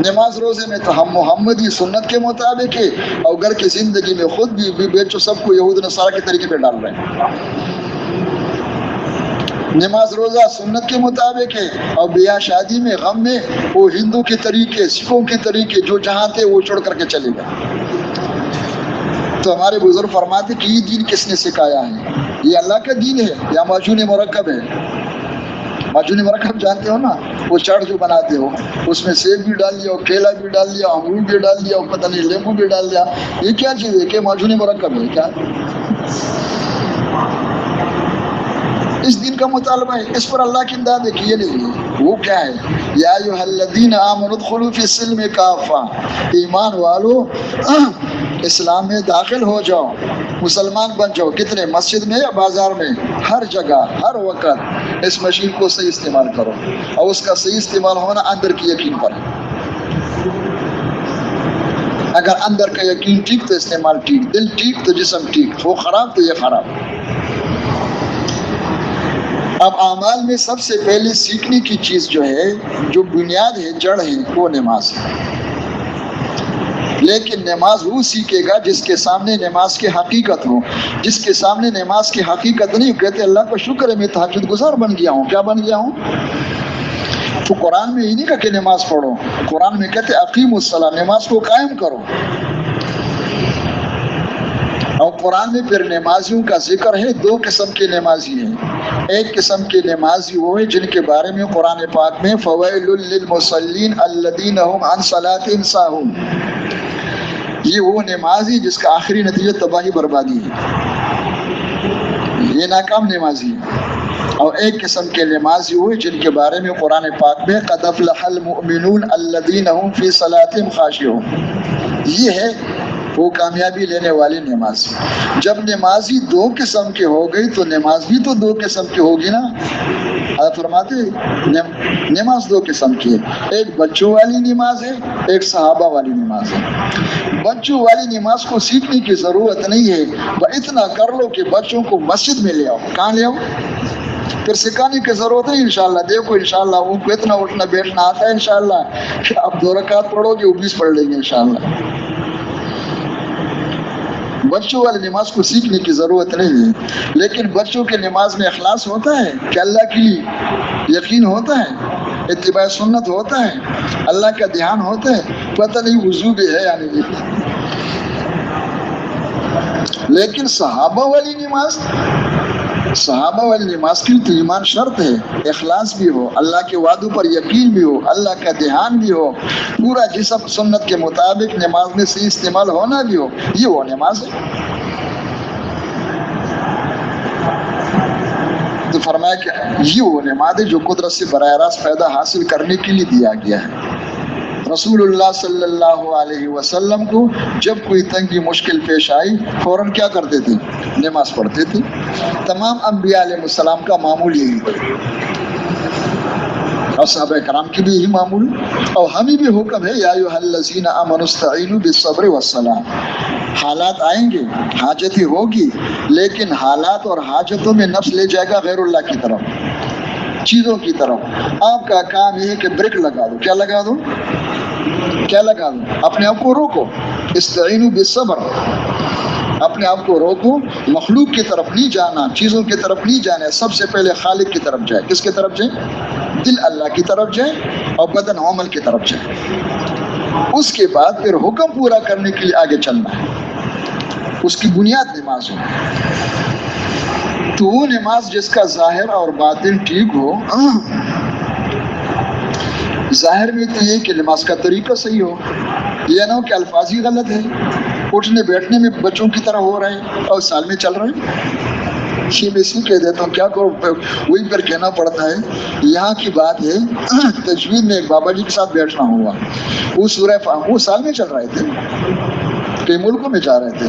نماز روزے میں تو ہم محمدی سنت کے مطابق ہے اور گھر کی زندگی میں خود بھی بیچو سب کو یہود نصارہ کے طریقے پہ ڈال رہے ہیں. نماز روزہ سنت کے مطابق ہے اور بیاہ شادی میں غم میں وہ ہندو کے طریقے، سکھوں کے طریقے جو جہاں تھے وہ چھوڑ کر کے چلے گا. تو ہمارے بزرگ فرماتے کہ یہ دین کس نے سکھایا ہے؟ یہ اللہ کا دین ہے یا معجون مرکب ہے؟ معجون مرکب جانتے ہو نا، وہ چاٹ جو بناتے ہو اس میں سیب بھی ڈال لیا، کیلا بھی ڈال لیا، انگور بھی ڈال لیا، پتہ نہیں لیمبو بھی ڈال لیا. یہ کیا چیز ہے کہ معجون مرکب ہے کیا؟ اس دین کا مطالبہ ہے. اس پر اللہ کی امداد ہے کہ یہ نہیں ہے. وہ کیا ہے؟ یا ایھا الذین آمنوا ادخلوا فی السلم کافہ. ایمان والو اسلام میں داخل ہو جاؤ، مسلمان بن جاؤ، کتنے مسجد میں یا بازار میں، ہر جگہ ہر وقت اس مشین کو صحیح استعمال کرو، اور اس کا صحیح استعمال ہونا اندر کی یقین پر ہے۔ اگر اندر کا یقین ٹھیک تو استعمال ٹھیک، دل ٹھیک تو جسم ٹھیک، وہ خراب تو یہ خراب۔ اب اعمال میں سب سے پہلے سیکھنے کی چیز جو ہے، جو بنیاد ہے، جڑ ہے، وہ نماز ہے۔ لیکن نماز وہ سیکھے گا جس کے سامنے نماز کی حقیقت ہو۔ جس کے سامنے نماز کی حقیقت نہیں، کہتے اللہ کا شکر ہے میں تہجد گزار بن گیا ہوں۔ کیا بن گیا ہوں؟ تو قرآن میں یہ نہیں کہا کہ نماز پڑھو، قرآن میں کہتے اقیموا الصلاۃ، نماز کو قائم کرو۔ اور قرآن میں پھر نمازیوں کا ذکر ہے، دو قسم کے نمازی ہیں۔ ایک قسم کے نمازی وہ ہیں جن کے بارے میں قرآن پاک میں فویل للمصلین الذین هم عن صلاتهم ساہون، یہ وہ نمازی جس کا آخری نتیجہ تباہی بربادی ہے، یہ ناکام نمازی ہے۔ اور ایک قسم کے نمازی ہوئے جن کے بارے میں قرآن پاک میں قد افلح المؤمنون الذین هم فی صلاتهم خاشعون، یہ ہے وہ کامیابی لینے والی نماز۔ جب نمازی دو قسم کے ہو گئی تو نماز بھی تو دو قسم کی ہوگی نا۔ حضرت فرماتے نماز دو قسم کی ہے، ایک بچوں والی نماز ہے، ایک صحابہ والی نماز ہے۔ بچوں والی نماز کو سیکھنے کی ضرورت نہیں ہے، اتنا کر لو کہ بچوں کو مسجد میں لے آؤ۔ کہاں لے آؤ؟ پھر سکھانے کی ضرورت نہیں۔ انشاءاللہ دیکھو انشاءاللہ ان کو اتنا اٹھنا بیٹھنا آتا ہے انشاءاللہ کہ اب 2 رکعت پڑھو گے وہ 20 پڑھ لیں گے انشاءاللہ۔ بچوں والی نماز کو سیکھنے کی ضرورت نہیں ہے، لیکن بچوں کے نماز میں اخلاص ہوتا ہے کہ اللہ کے لیے یقین ہوتا ہے، اتباع سنت ہوتا ہے، اللہ کا دھیان ہوتا ہے، پتہ نہیں وضو بھی ہے یا نہیں۔ لیکن صحابہ والی نماز کے لیے تو ایمان شرط ہے، اخلاص بھی ہو، اللہ کے وعدوں پر یقین بھی ہو، اللہ کا دھیان بھی ہو، پورا جسم سنت کے مطابق نماز میں صحیح استعمال ہونا بھی ہو، یہ وہ نماز ہے۔ تو فرمایا کہ یہ وہ نماز ہے جو قدرت سے براہ راست فائدہ حاصل کرنے کے لیے دیا گیا ہے۔ رسول اللہ صلی اللہ علیہ وسلم کو جب کوئی تنگی مشکل پیش آئی فوراً کیا کرتے تھے؟ نماز پڑھتے تھے۔ تمام انبیاء علیہ السلام کا معمول یہی ہے، اور صحابہ کرام کی بھی یہی معمول، اور ہمیں بھی حکم ہے یا ایھا الذین آمنوا استعینوا بالصبر والصلاۃ۔ حالات آئیں گے، حاجتیں ہوگی، لیکن حالات اور حاجتوں میں نفس لے جائے گا غیر اللہ کی طرف، چیزوں کی طرف۔ آپ کا کام یہ ہے کہ بریک لگا دو۔ کیا لگا دو؟ اپنے آپ کو روکو، استعینوا بالصبر، اپنے آپ کو روکو، مخلوق کی طرف نہیں جانا، چیزوں کی طرف نہیں جانا، سب سے پہلے خالق کی طرف جائے۔ کس کی طرف جائے؟ دل اللہ کی طرف جائے اور بدن عمل کی طرف جائے۔ اس کے بعد پھر حکم پورا کرنے کے لیے آگے چلنا ہے، اس کی بنیاد نماز ہو۔ تو وہ نماز جس کا ظاہر اور باطن ٹھیک ہو، ظاہر میں تو یہ کہ نماز کا طریقہ صحیح ہو، یہ نہ ہو کہ الفاظ ہی غلط ہے، اٹھنے بیٹھنے میں بچوں کی طرح ہو رہے ہیں اور سال میں چل رہے ہیں۔ یہ میں اسی کہہ دیتا ہوں، کیا کرو، وہی پر کہنا پڑتا ہے۔ یہاں کی بات ہے، تجوید میں ایک بابا جی کے ساتھ بیٹھنا ہوا، وہ سورہ وہ سال میں چل رہے تھے، کئی ملکوں میں جا رہے تھے،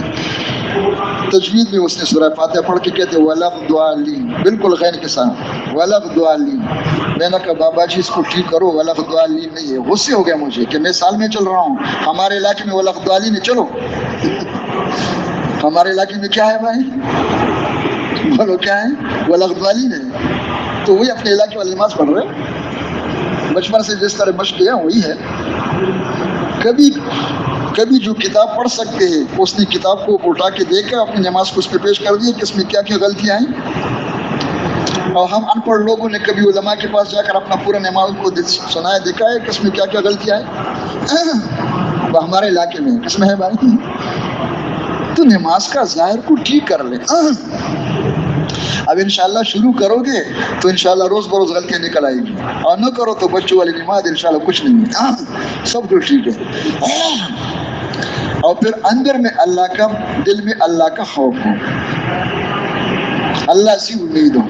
تجوید میں اس نے سورہ فاتحہ پڑھ کے کہتے وَلَضَّالِّينَ، بالکل غین کے ساتھ وَلَضَّالِّينَ۔ میں نے کہا بابا جی اس کو ٹھیک کرو، وَلَضَّالِّينَ نہیں ہے۔ غصے ہو گیا مجھے کہ میں سال میں چل رہا ہوں، ہمارے علاقے میں وَلَضَّالِّينَ چلو، ہمارے علاقے میں کیا ہے بھائی؟ بولو کیا ہے؟ وَلَضَّالِّينَ ہے۔ تو وہی اپنے علاقے والی نماز پڑھ رہے، بچپن سے جس طرح مشق کیا وہی ہے۔ کبھی جو کتاب پڑھ سکتے ہیں اس نے کتاب کو اٹھا کے دیکھ کر اپنی نماز کو اس پہ پیش کر دی کہ اس میں کیا کیا غلطیاں ہیں، اور ہم ان پڑھ لوگوں نے کبھی علماء کے پاس جا کر اپنا پورا نماز کو سنایا، دیکھا ہے کہ اس میں کیا کیا غلطیاں ہیں۔ وہ ہمارے علاقے میں کس میں ہے بھائی؟ تو نماز کا ظاہر کو ٹھیک کر لیں۔ اب انشاءاللہ شروع کرو گے تو انشاءاللہ روز بروز غلطیاں نکل آئے گی، اور نہ کرو تو بچوں والی نماز انشاءاللہ کچھ نہیں ہے، سب کچھ ٹھیک ہے۔ اور پھر اندر میں اللہ کا، دل میں اللہ کا خوف ہو، اللہ سے امید ہو،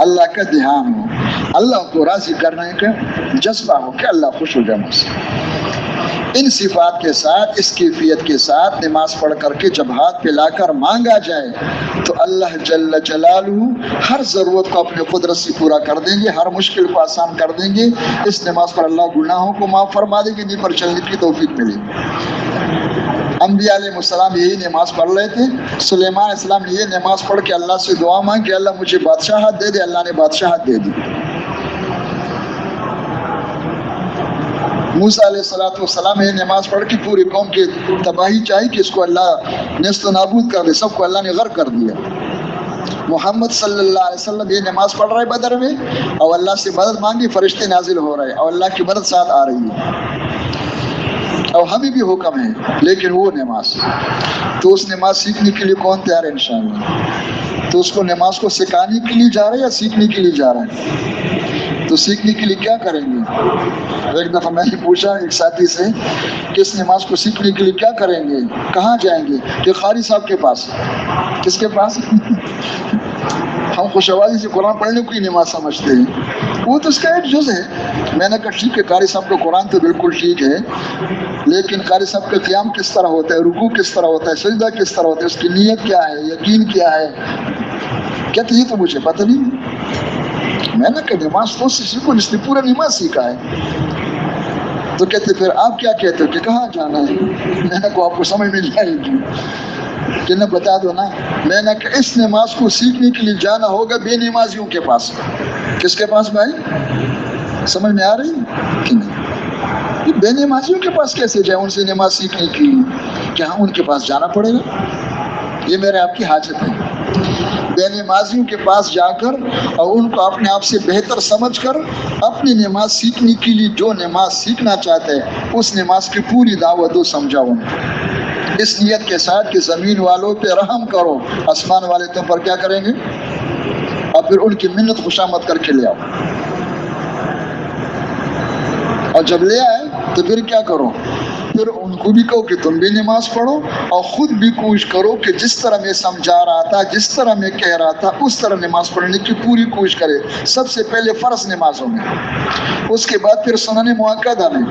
اللہ کا دھیان ہو، اللہ کو راضی کرنے کا جذبہ ہو کہ اللہ خوش ہو جائے مجھ سے۔ ان صفات کے ساتھ، اس کیفیت کے ساتھ نماز پڑھ کر کے جب ہاتھ پہ لا کر مانگا جائے تو اللہ جل جلالہ ہر ضرورت کو اپنے قدرت سے پورا کر دیں گے، ہر مشکل کو آسان کر دیں گے۔ اس نماز پر اللہ گناہوں کو معاف فرما دیں گے، جن پر چلنے کی توفیق ملے۔ انبیاء علیہ السلام یہی نماز پڑھ رہے تھے۔ سلیمان علیہ السلام نے یہ نماز پڑھ کے اللہ سے دعا مانگی کہ اللہ مجھے بادشاہت دے دے، اللہ نے بادشاہت دے دی۔ موسیٰ علیہ السلام یہ نماز پڑھ کے پوری قوم کی تباہی چاہی کہ اس کو اللہ نیست و نابود کر دے، سب کو اللہ نے غرق کر دیا۔ محمد صلی اللہ علیہ وسلم یہ نماز پڑھ رہے بدر میں اور اللہ سے مدد مانگی، فرشتے نازل ہو رہے اور اللہ کی مدد ساتھ آ رہی ہے، اور ہمیں بھی حکم ہے۔ لیکن وہ نماز تو اس نماز سیکھنے کے لیے کون تیار ہے انشاءاللہ؟ تو اس کو نماز کو سکھانے کے لیے جا رہے یا سیکھنے کے لیے جا رہے ہیں؟ تو سیکھنے کے لیے کیا کریں گے؟ ایک دفعہ میں نے پوچھا ایک ساتھی سے کہ اس نماز کو سیکھنے کے لیے کیا کریں گے، کہاں جائیں گے؟ کہ قاری صاحب کے پاس۔ کس کے پاس؟ ہم خوش آوازی سے قرآن پڑھنے کو ہی نماز سمجھتے ہیں، وہ تو اس کا ایک جز ہے۔ میں نے کہا ٹھیک ہے، قاری صاحب کا قرآن تو بالکل ٹھیک ہے، لیکن قاری صاحب کا قیام کس طرح ہوتا ہے، رکوع کس طرح ہوتا ہے، سجدہ کس طرح ہوتا ہے، اس کی نیت کیا ہے، یقین کیا ہے؟ کہتے یہ تو مجھے پتہ نہیں۔ میں نے کہا نماز تو سیکھو، جس نے پورا نماز سیکھا ہے۔ تو کہتے پھر آپ کیا کہتے ہو کہ کہاں جانا ہے؟ میں نے کہا آپ کو سمجھ میں نہیں آئے گی کہ نہ بتا دو نا۔ میں نے کہا اس نماز کو سیکھنے کے لیے جانا ہوگا بے نمازیوں کے پاس۔ کس کے پاس بھائی؟ سمجھ میں آ رہی کہ نہیں؟ بے نمازیوں کے پاس کیسے جائیں ان سے نماز سیکھنے کے لیے؟ کیا ان کے پاس جانا پڑے گا؟ یہ میرے آپ کی حاجت ہے۔ بے نمازیوں کے پاس جا کر اور ان کو اپنے آپ سے بہتر سمجھ کر اپنی نماز سیکھنے کے لیے جو نماز سیکھنا چاہتے ہیں اس نماز کی پوری دعوت و سمجھاؤ، اس نیت کے ساتھ کہ زمین والوں پہ رحم کرو، آسمان والے تم پر کیا کریں گے، اور پھر ان کی منت خوشامد کر کے لے آؤ۔ اور جب لے آئے تو پھر کیا کرو، پھر ان کو بھی کہو کہ تم بھی نماز پڑھو، اور خود بھی کوشش کرو کہ جس طرح میں سمجھا رہا تھا، جس طرح میں کہہ رہا تھا اس طرح نماز پڑھنے کی پوری کوشش کرے۔ سب سے پہلے فرض نمازوں میں، اس کے بعد پھر سنن مؤکدہ میں،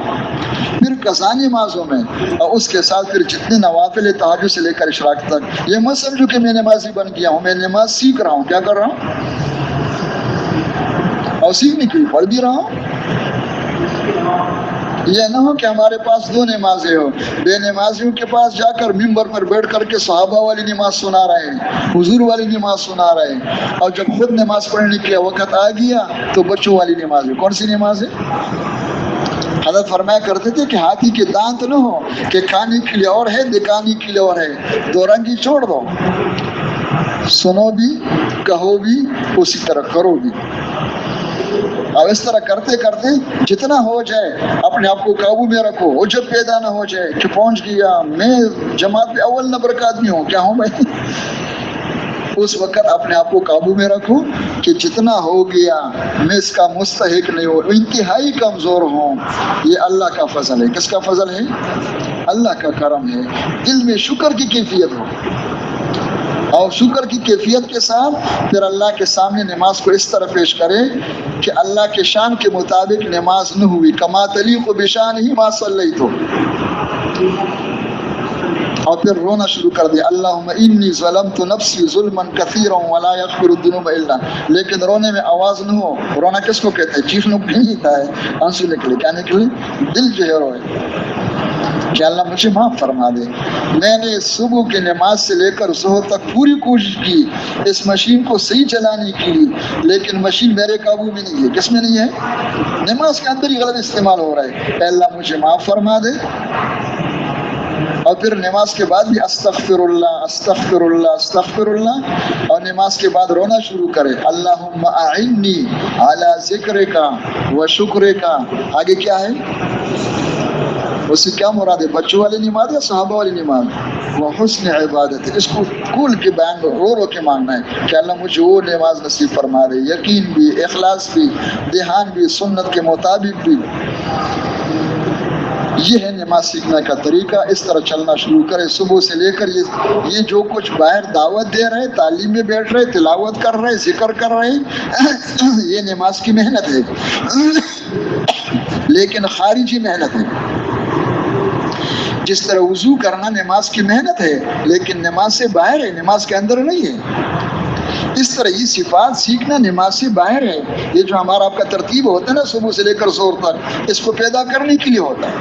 پھر قضا نمازوں میں، اور اس کے ساتھ پھر جتنے نوافل تہجد سے لے کر اشراق تک۔ یہ مت سمجھو کہ میں نمازی بن گیا ہوں، میں نماز سیکھ رہا ہوں۔ کیا کر رہا ہوں؟ اور سیکھنے کے لیے پڑھ بھی رہا ہوں۔ یہ نہ ہو کہ ہمارے پاس دو نمازیں ہو، بے نمازیوں کے پاس جا کر ممبر پر بیٹھ کر کے صحابہ والی نماز سنا رہے ہیں، حضور والی نماز سنا رہے ہیں، اور جب خود نماز پڑھنے کے وقت آ گیا تو بچوں والی نماز ہے۔ کون سی نماز ہے؟ حضرت فرمایا کرتے تھے کہ ہاتھی کے دانت نہ ہو کہ کھانے کے لیے اور ہے، دکھانے کے لیے اور ہے، دو رنگی چھوڑ دو، سنو بھی، کہو بھی، اسی طرح کرو بھی۔ اور اس طرح کرتے کرتے جتنا ہو جائے اپنے آپ کو قابو میں رکھو، عجب پیدا نہ ہو جائے کہ پہنچ گیا میں جماعت میں اول نمبر کا آدمی ہوں، کیا ہوں بھائی؟ اس وقت اپنے آپ کو قابو میں رکھو کہ جتنا ہو گیا میں اس کا مستحق نہیں ہوں، انتہائی کمزور ہوں۔ یہ اللہ کا فضل ہے۔ کس کا فضل ہے؟ اللہ کا کرم ہے۔ دل میں شکر کی کیفیت ہو، اور شکر کی کیفیت کے ساتھ پھر اللہ کے سامنے نماز کو اس طرح پیش کرے کہ اللہ کے شان کے مطابق نماز نہ ہوئی، کما تلیق بشان ہی ما صلیت، اور پھر رونا شروع کر دیا، اللہم انی ظلمت نفسی ظلما کثیرا ولا یغفر الذنوب الا، لیکن رونے میں آواز نہ ہو۔ رونا کس کو کہتے ہیں؟ چیخنا نہیں ہوتا ہے، آنسو نکلے، کیا نکلے؟ دل جو ہے روئے کہ اللہ مجھے معاف فرما دے۔ میں نے صبح کی نماز سے لے کر ظہر تک پوری کوشش کی اس مشین کو صحیح چلانے کی، لیکن مشین میرے قابو میں نہیں ہے۔ کس میں نہیں ہے؟ نماز کے اندر ہی غلط استعمال ہو رہا ہے۔ اے اللہ مجھے معاف فرما دے۔ اور پھر نماز کے بعد بھی استغفر اللہ استغفر اللہ استغفر اللہ، اور نماز کے بعد رونا شروع کرے، اللہم اعنی علی ذکرک و شکرک۔ آگے کیا ہے؟ اس سے کیا مراد ہے؟ بچوں والی نماز یا صحابہ والی نماز؟ وہ حسن عبادت ہے۔ اس کو کھول کے بیان رو رو کے مانگنا ہے کہ اللہ مجھے وہ نماز نصیب فرما دے، یقین بھی، اخلاص بھی، دھیان بھی، سنت کے مطابق بھی۔ یہ ہے نماز سیکھنے کا طریقہ۔ اس طرح چلنا شروع کرے صبح سے لے کر یہ جو کچھ باہر دعوت دے رہے، تعلیم میں بیٹھ رہے، تلاوت کر رہے، ذکر کر رہے، یہ نماز کی محنت ہے، لیکن خارجی محنت ہے۔ جس طرح وضو کرنا نماز کی محنت ہے لیکن نماز سے باہر ہے، نماز کے اندر نہیں ہے، اس طرح یہ صفات سیکھنا نماز سے باہر ہے۔ یہ جو ہمارا آپ کا ترتیب ہوتا ہے نا صبح سے لے کر زور تک، اس کو پیدا کرنے کے لیے ہوتا ہے،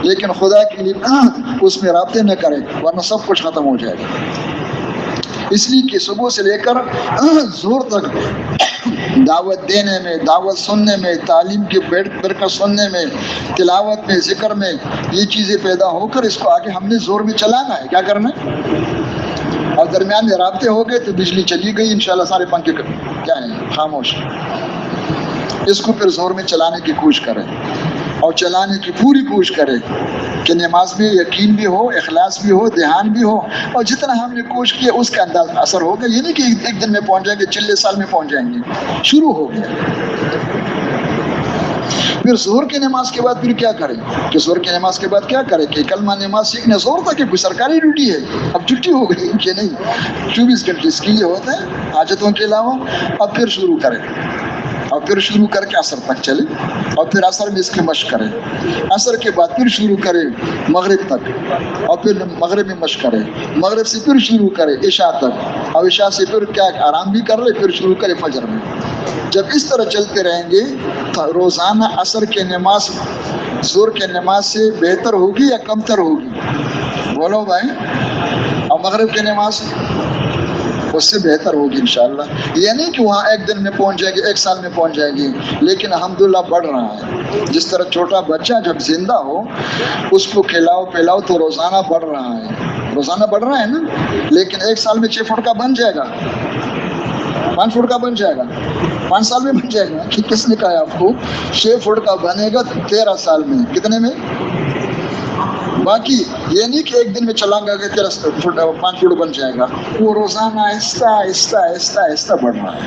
لیکن خدا کے لیے اس میں رابطے نہ کرے ورنہ سب کچھ ختم ہو جائے گا۔ اس لیے کہ صبح سے لے کر زور تک دعوت دینے میں، دعوت سننے میں، تعلیم کے بیٹھ کر سننے میں، تلاوت میں، ذکر میں، یہ چیزیں پیدا ہو کر اس کو آگے ہم نے زور میں چلانا ہے۔ کیا کرنا ہے؟ اور درمیان میں رابطے ہو گئے تو بجلی چلی گئی، انشاءاللہ سارے پنکھے کیا ہیں خاموش۔ اس کو پھر زور میں چلانے کی کوشش کریں اور چلانے کی پوری کوشش کریں کہ نماز میں یقین بھی ہو، اخلاص بھی ہو، دھیان بھی ہو، اور جتنا ہم نے کوشش کیا اس کا انداز اثر ہوگا۔ یہ نہیں کہ ایک دن میں پہنچ جائیں گے، 40 سال میں پہنچ جائیں گے، شروع ہو گیا۔ پھر ظہر کی نماز کے بعد پھر کیا کریں کہ ظہر کی نماز کے بعد کیا کریں کہ کلمہ نماز سیکھنے ظہر تک کوئی سرکاری ڈیوٹی ہے، اب چھٹی ہو گئی کہ نہیں، 24 گھنٹے اس کے لیے ہوتا ہے حاجتوں کے علاوہ۔ اب پھر شروع کریں اور پھر شروع کر کے عصر تک چلے اور پھر عصر میں اس کی مشق کریں، عصر کے بعد پھر شروع کریں مغرب تک اور پھر مغرب میں مشق کریں، مغرب سے پھر شروع کریں عشاء تک اور عشاء سے پھر کیا آرام بھی کر لے، پھر شروع کریں فجر میں۔ جب اس طرح چلتے رہیں گے تو روزانہ عصر کے نماز ظہر کے نماز سے بہتر ہوگی یا کمتر ہوگی؟ بولو بھائی۔ اور مغرب کی نماز اس سے بہتر ہوگی انشاءاللہ۔ یہ نہیں کہ وہاں ایک دن میں پہنچ جائے گی، ایک سال میں پہنچ جائے گی، لیکن الحمدللہ بڑھ رہا ہے۔ جس طرح چھوٹا بچہ جب زندہ ہو اس کو کھلاؤ پلاؤ تو روزانہ بڑھ رہا ہے، روزانہ بڑھ رہا ہے نا، لیکن ایک سال میں 6 فٹ کا بن جائے گا، 5 فٹ کا بن جائے گا، 5 سال میں بن جائے گا۔ کہ کس نے کہا آپ کو 6 فٹ کا بنے گا 13 سال میں؟ کتنے میں؟ باقی یہ نہیں کہ ایک دن میں چلائیں گا کہ 5 فٹ بن جائے گا، وہ روزانہ آہستہ آہستہ آہستہ آہستہ بڑھ رہا ہے۔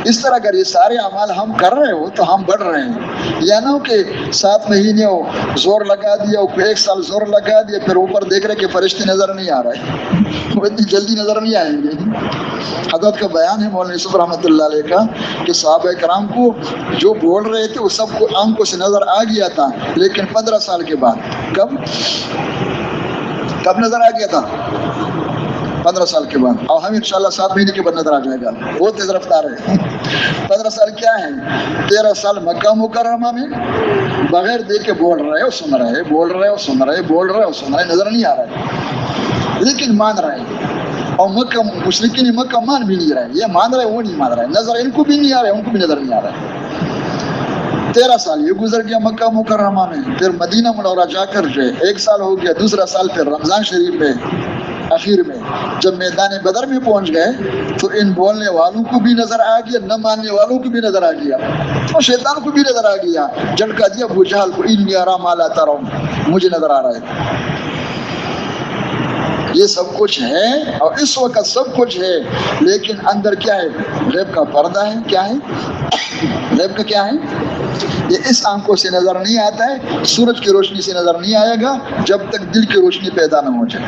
اس طرح اگر یہ سارے اعمال ہم کر رہے ہو تو ہم بڑھ رہے ہیں، یا نہ کہ 7 مہینے ہو زور لگا دیا، 1 سال زور لگا دیا، پھر اوپر دیکھ رہے کہ فرشتے نظر نہیں آ رہے، وہ اتنی جلدی نظر نہیں آئیں گے۔ حضرت کا بیان ہے مولانا یوسف رحمۃ اللہ علیہ کا کہ صحابہ کرام کو جو بول رہے تھے وہ سب کو آنکھوں سے نظر آ گیا تھا، لیکن 15 سال کے بعد کب نظر آ گیا تھا؟ 15 سال کے بعد۔ اور ہم انشاءاللہ 7 مہینے کے بعد نظر آ جائے گا، بہت تیز رفتار ہے۔ 15 سال کیا ہے؟ 13 سال مکہ مکرمہ میں بغیر دیکھ کے بول رہے ہو، سن رہے، بول رہے ہو، سن رہے، بول رہے ہو، سن رہے، نظر نہیں آ رہا ہے لیکن مان رہے ہیں۔ اور مکہ مشرکین مکہ مان بھی نہیں رہے، یہ مان رہے وہ نہیں مان رہے، نظر ان کو بھی نہیں آ رہے، ان کو بھی نظر نہیں آ رہا ہے۔ 13 سال یہ گزر گیا مکہ مکرمہ میں، پھر مدینہ منورہ جا کر جو 1 سال ہو گیا، دوسرا سال پھر رمضان شریف میں اخیر میں جب میدان بدر میں پہنچ گئے تو ان بولنے والوں کو بھی نظر آ گیا، نہ ماننے والوں کو بھی نظر آ گیا، اور شیطان کو بھی نظر آ گیا، جھٹکا دیا ابو جہل کو، انی ارا ما لا ترون، مجھے نظر آ رہا ہے۔ یہ سب کچھ ہے اور اس وقت سب کچھ ہے، لیکن اندر کیا ہے؟ غیب کا پردہ ہے۔ کیا ہے غیب کا؟ کیا ہے یہ؟ اس آنکھوں سے نظر نہیں آتا ہے، سورج کی روشنی سے نظر نہیں آئے گا جب تک دل کی روشنی پیدا نہ ہو جائے۔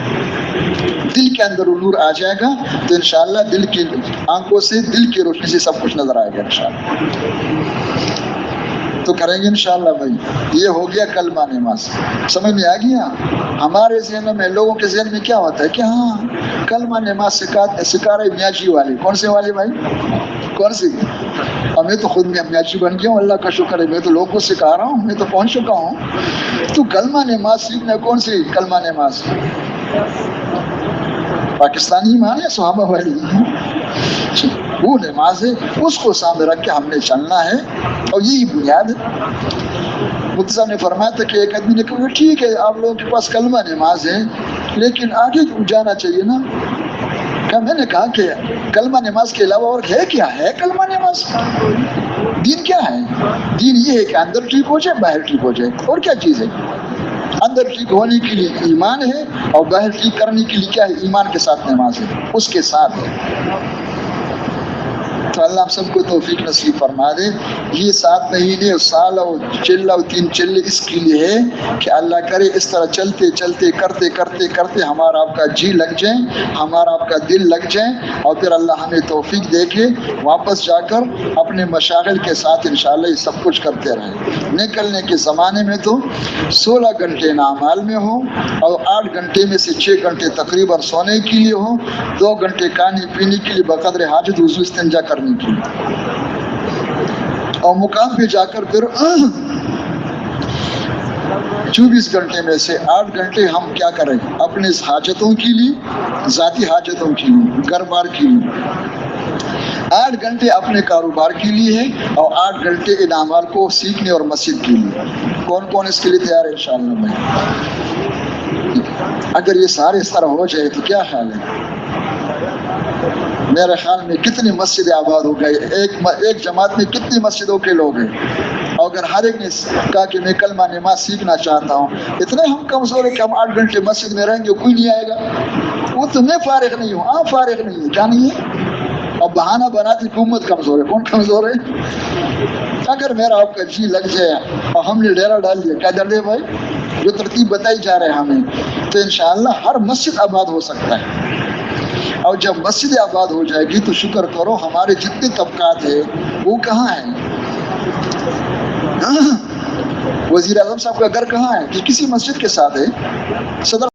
دل کے اندر نور آ جائے گا تو انشاءاللہ دل کی آنکھوں سے، دل کی روشنی سے سب کچھ نظر آئے گا انشاءاللہ۔ تو کریں گے انشاءاللہ بھائی۔ یہ ہو گیا کلمہ نماز، سمجھ میں آ گیا؟ ہمارے ذہن میں، لوگوں کے ذہن میں کیا ہوتا ہے کہ ہاں کلمہ نماز سکھا رہے میاں جی والے۔ کون سے والے بھائی؟ کون سی؟ اور میں تو خود میاں جی بن گیا ہوں، اللہ کا شکر ہے، میں تو لوگوں کو سکھا رہا ہوں، میں تو پہنچ چکا ہوں۔ تو کلمہ نماز سیکھنا کون سی کلمہ نماز؟ پاکستانی ایمان ہے، صحابہ والی وہ نماز ہے، اس کو سامنے رکھ کے ہم نے چلنا ہے، اور یہی بنیاد ہے۔ مفتی صاحب نے فرمایا تھا کہ ایک آدمی نے کہا ٹھیک ہے آپ لوگوں کے پاس کلمہ نماز ہے لیکن آگے جانا چاہیے نا۔ میں نے کہا کہ کلمہ نماز کے علاوہ اور ہے کیا؟ ہے کلمہ نماز؟ دین کیا ہے؟ دین یہ ہے کہ اندر ٹھیک ہو جائے، باہر ٹھیک ہو جائے، اور کیا چیز ہے؟ اندر ٹھیک ہونے کے لیے ایمان ہے، اور باہر ٹھیک کرنے کے لیے کیا ہے؟ ایمان کے ساتھ نماز ہے، اس کے ساتھ ہے۔ تو اللہ ہم سب کو توفیق نصیب فرما دے. یہ 7 مہینے اور سال اور چل اور 3 چلے اس کے لیے ہے کہ اللہ کرے اس طرح چلتے چلتے کرتے کرتے کرتے ہمارا آپ کا جی لگ جائیں, ہمارا آپ کا دل لگ جائیں, اور پھر اللہ ہمیں توفیق دے کے واپس جا کر اپنے مشاغل کے ساتھ انشاءاللہ یہ سب کچھ کرتے رہیں. نکلنے کے زمانے میں تو 16 گھنٹے اعمال میں ہوں اور 8 گھنٹے میں سے 6 گھنٹے تقریباً سونے کے لیے ہوں, 2 گھنٹے کھانے پینے کے لیے بقدر حاجت وضو استنجا کرنے کے لیے, اور مقام پہ جا کر پھر 24 گھنٹے میں سے 8 گھنٹے ہم کیا کریں اپنے حاجتوں کے لیے, ذاتی حاجتوں کے لیے, گھر بار کے لیے. 8 گھنٹے اپنے کاروبار کے لیے ہے اور 8 گھنٹے ان اعمال کو سیکھنے اور مسجد کے لیے. کون کون اس کے لیے تیار ہے انشاءاللہ بھائی؟ اگر یہ سارے اس طرح ہو جائے تو کیا خیال ہے؟ میرے خیال میں کتنی مسجدیں آباد ہو گئی, ایک جماعت میں کتنی مسجدوں کے لوگ ہیں, اور اگر ہر ایک نے کہا کہ میں کلمہ نماز سیکھنا چاہتا ہوں, اتنے ہم کمزور ہیں کہ ہم 8 گھنٹے مسجد میں رہیں گے کوئی نہیں آئے گا. وہ تو میں فارغ نہیں ہوں, آپ فارغ نہیں ہوں, کیا نہیں ہے؟ اور بہانہ بناتی حکومت کمزور ہے. کون کمزور ہے؟ اگر میرا آپ کا جی لگ جائے اور ہم نے ڈیرا ڈال دیا, کیا ڈر دے بھائی, جو ترتیب بتائی جا رہے ہیں ہمیں, تو انشاءاللہ ہر مسجد آباد ہو سکتا ہے. اور جب مسجد آباد ہو جائے گی تو شکر کرو ہمارے جتنے طبقات ہیں وہ کہاں ہیں؟ وزیر اعظم صاحب کا گھر کہاں ہے؟ کہ کسی مسجد کے ساتھ ہے. صدر